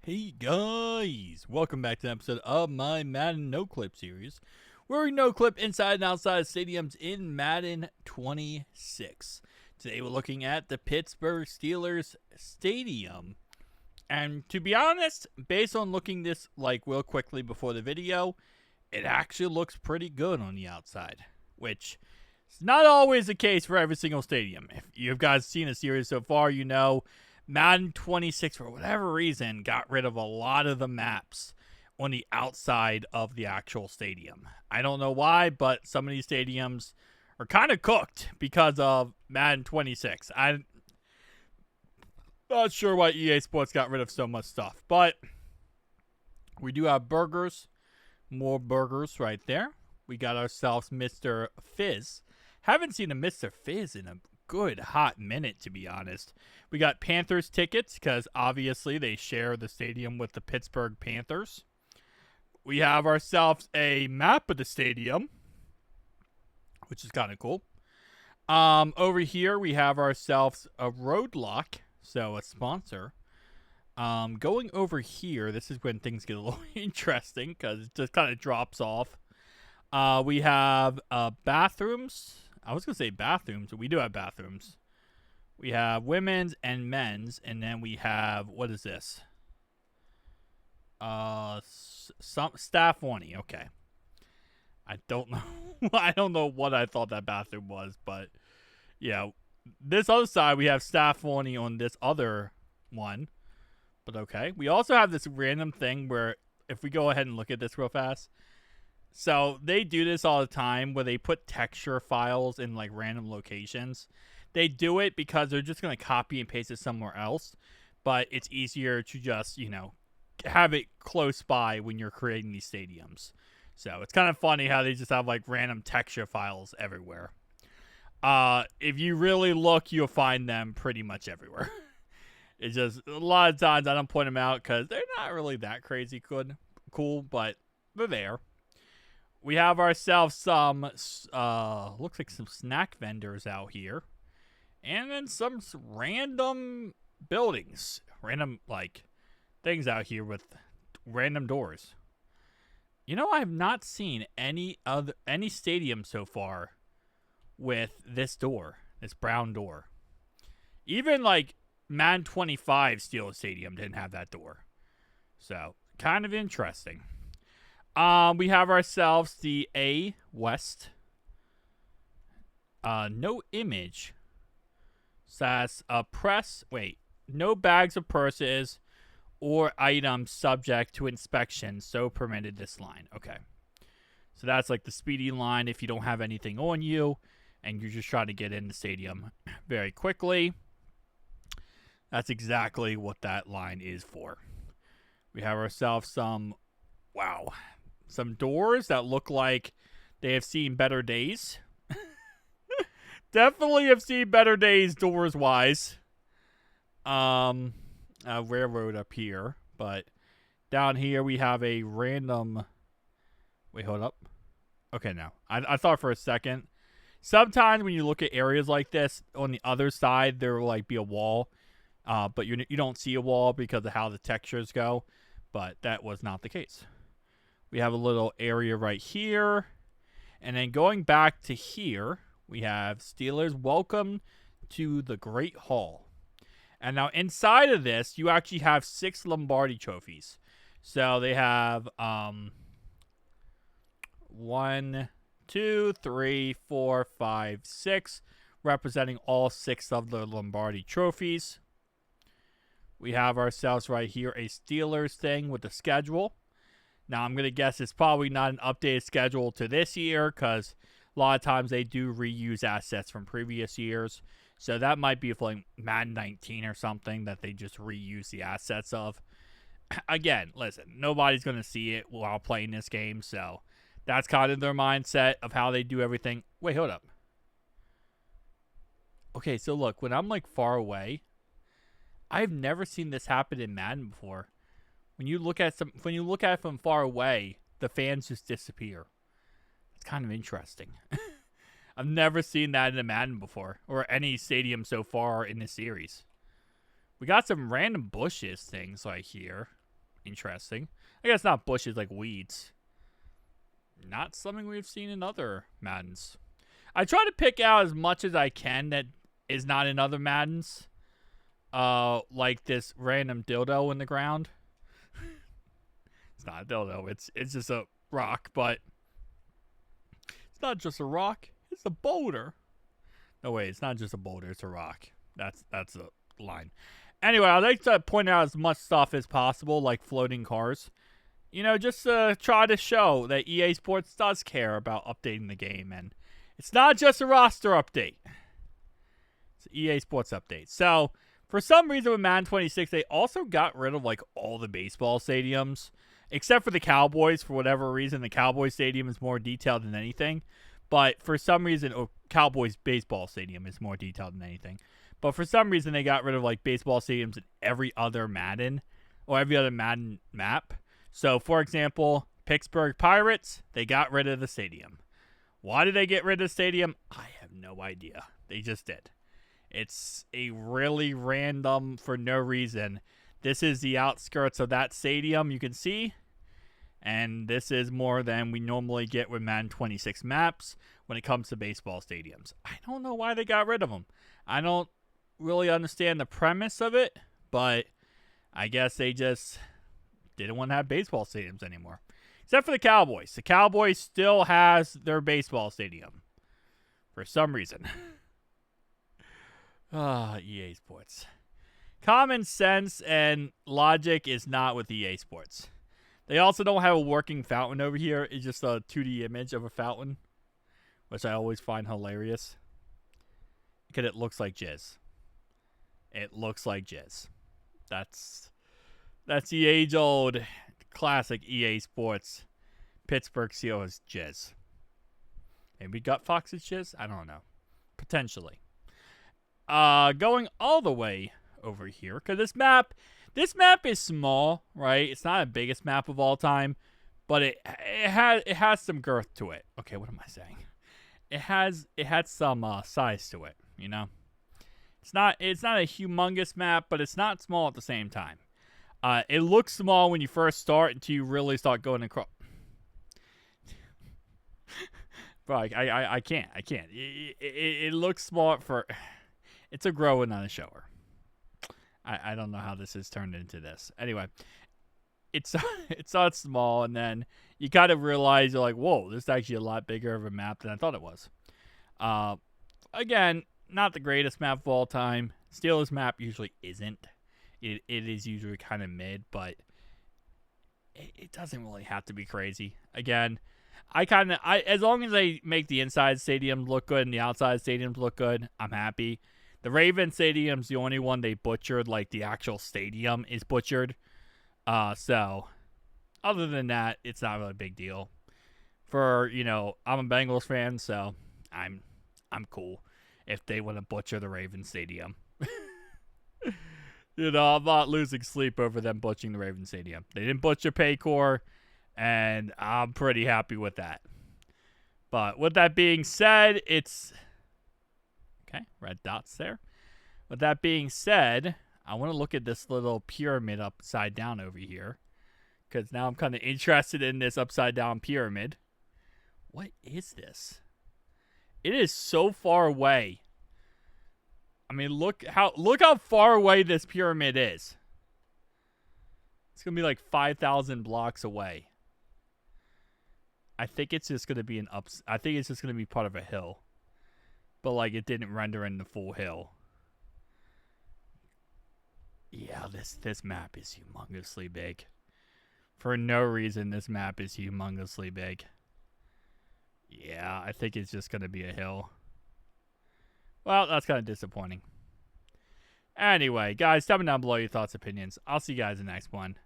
Hey guys, welcome back to an episode of my Madden Noclipped series, where we noclip inside and outside of stadiums in Madden 26. Today we're looking at the Pittsburgh Steelers Stadium, and to be honest, based on looking this real quickly before the video, it actually looks pretty good on the outside, which is not always the case for every single stadium. If you guys seen the series so far, you know Madden 26, for whatever reason, got rid of a lot of the maps on the outside of the actual stadium. I don't know why, but some of these stadiums are kind of cooked because of Madden 26. I'm not sure why EA Sports got rid of so much stuff, but we do have burgers, more burgers right there. We got ourselves Mr. Fizz. Haven't seen a Mr. Fizz in a good hot minute, to be honest. We got Panthers tickets because obviously they share the stadium with the Pittsburgh Panthers. We have ourselves a map of the stadium, which is kind of cool. Over here we have ourselves a roadblock, so a sponsor. Going over here, this is when things get a little interesting because it just kind of drops off. We have bathrooms. I was going to say bathrooms, but we do have bathrooms. We have women's and men's, and then we have, what is this? Some staff only. Okay. I don't know. I don't know what I thought that bathroom was, but yeah. This other side, we have staff only on this other one. But okay. We also have this random thing where, if we go ahead and look at this real fast. So they do this all the time where they put texture files in random locations. They do it because they're just going to copy and paste it somewhere else. But it's easier to just, have it close by when you're creating these stadiums. So it's kind of funny how they just have random texture files everywhere. If you really look, you'll find them pretty much everywhere. It's just a lot of times I don't point them out because they're not really that crazy cool, but they're there. We have ourselves some, looks like some snack vendors out here. And then some random buildings. Random, things out here with random doors. I have not seen any stadium so far with this door. This brown door. Even, Madden 25 Steelers Stadium didn't have that door. So, kind of interesting. We have ourselves the A West. No image. Says no bags of purses or items subject to inspection, so permitted this line. Okay. So that's the speedy line if you don't have anything on you and you're just trying to get in the stadium very quickly. That's exactly what that line is for. We have ourselves some doors that look like they have seen better days. Definitely have seen better days doors-wise. A railroad up here. But down here we have a random... Wait, hold up. Okay, no. I thought for a second. Sometimes when you look at areas like this, on the other side there will be a wall. But you don't see a wall because of how the textures go. But that was not the case. We have a little area right here. And then going back to here, we have Steelers welcome to the Great Hall. And now inside of this, you actually have 6 Lombardi trophies. So they have 1, 2, 3, 4, 5, 6, representing all 6 of the Lombardi trophies. We have ourselves right here a Steelers thing with the schedule. Now, I'm going to guess it's probably not an updated schedule to this year because a lot of times they do reuse assets from previous years. So that might be for Madden 19 or something that they just reuse the assets of. Again, listen, nobody's going to see it while playing this game. So that's kind of their mindset of how they do everything. Wait, hold up. Okay, so look, when I'm far away, I've never seen this happen in Madden before. When you look at it from far away, the fans just disappear. It's kind of interesting. I've never seen that in a Madden before, or any stadium so far in this series. We got some random bushes things right here. interesting. I guess not bushes like weeds. Not something we've seen in other Maddens. I try to pick out as much as I can that is not in other Maddens. Like this random dildo in the ground. It's not a dildo. It's just a rock, but it's not just a rock. It's a boulder. No, wait, it's not just a boulder. It's a rock. That's a line. Anyway, I'd like to point out as much stuff as possible, like floating cars. You know, just to try to show that EA Sports does care about updating the game. And it's not just a roster update. It's an EA Sports update. So, for some reason with Madden 26, they also got rid of, like, all the baseball stadiums. Except for the Cowboys. For whatever reason, the Cowboys stadium is more detailed than anything. But for some reason, Cowboys baseball stadium is more detailed than anything. But for some reason, they got rid of, like, baseball stadiums in every other Madden. Or every other Madden map. So, for example, Pittsburgh Pirates, they got rid of the stadium. Why did they get rid of the stadium? I have no idea. They just did. It's a really random, for no reason. This is the outskirts of that stadium, you can see. And this is more than we normally get with Madden 26 maps when it comes to baseball stadiums. I don't know why they got rid of them. I don't really understand the premise of it, but I guess they just didn't want to have baseball stadiums anymore. Except for the Cowboys. The Cowboys still has their baseball stadium. For some reason. EA Sports. Common sense and logic is not with EA Sports. They also don't have a working fountain over here. It's just a 2D image of a fountain. Which I always find hilarious. Because it looks like jizz. It looks like jizz. That's the age-old classic EA Sports Pittsburgh Steelers jizz. Maybe Gut Fox's jizz? I don't know. Potentially. Going all the way over here, because this map is small, right? It's not the biggest map of all time, but it has some girth to it. Okay, what am I saying? It had some size to it, you know? It's not a humongous map, but it's not small at the same time. It looks small when you first start until you really start going across. Bro, I can't. It looks small for. It's a grower, not a shower. I don't know how this has turned into this. Anyway, it's not small, and then you kind of realize you're like, whoa, this is actually a lot bigger of a map than I thought it was. Again, not the greatest map of all time. Steelers map usually isn't. It is usually kind of mid, but it doesn't really have to be crazy. Again, as long as they make the inside stadiums look good and the outside stadiums look good, I'm happy. The Ravens stadium's the only one they butchered, like the actual stadium is butchered. So other than that, it's not really a big deal. For, I'm a Bengals fan, so I'm cool if they want to butcher the Ravens stadium. I'm not losing sleep over them butchering the Ravens stadium. They didn't butcher Paycor, and I'm pretty happy with that. But with that being said, it's... Okay, red dots there. With that being said, I want to look at this little pyramid upside down over here. Because now I'm kind of interested in this upside down pyramid. What is this? It is so far away. I mean, look how far away this pyramid is. It's going to be like 5,000 blocks away. I think it's just going to be I think it's just going to be part of a hill. But like it didn't render in the full hill. Yeah, this map is humongously big. For no reason, this map is humongously big. Yeah, I think it's just going to be a hill. Well, that's kind of disappointing. Anyway, guys, tell me down below your thoughts, opinions. I'll see you guys in the next one.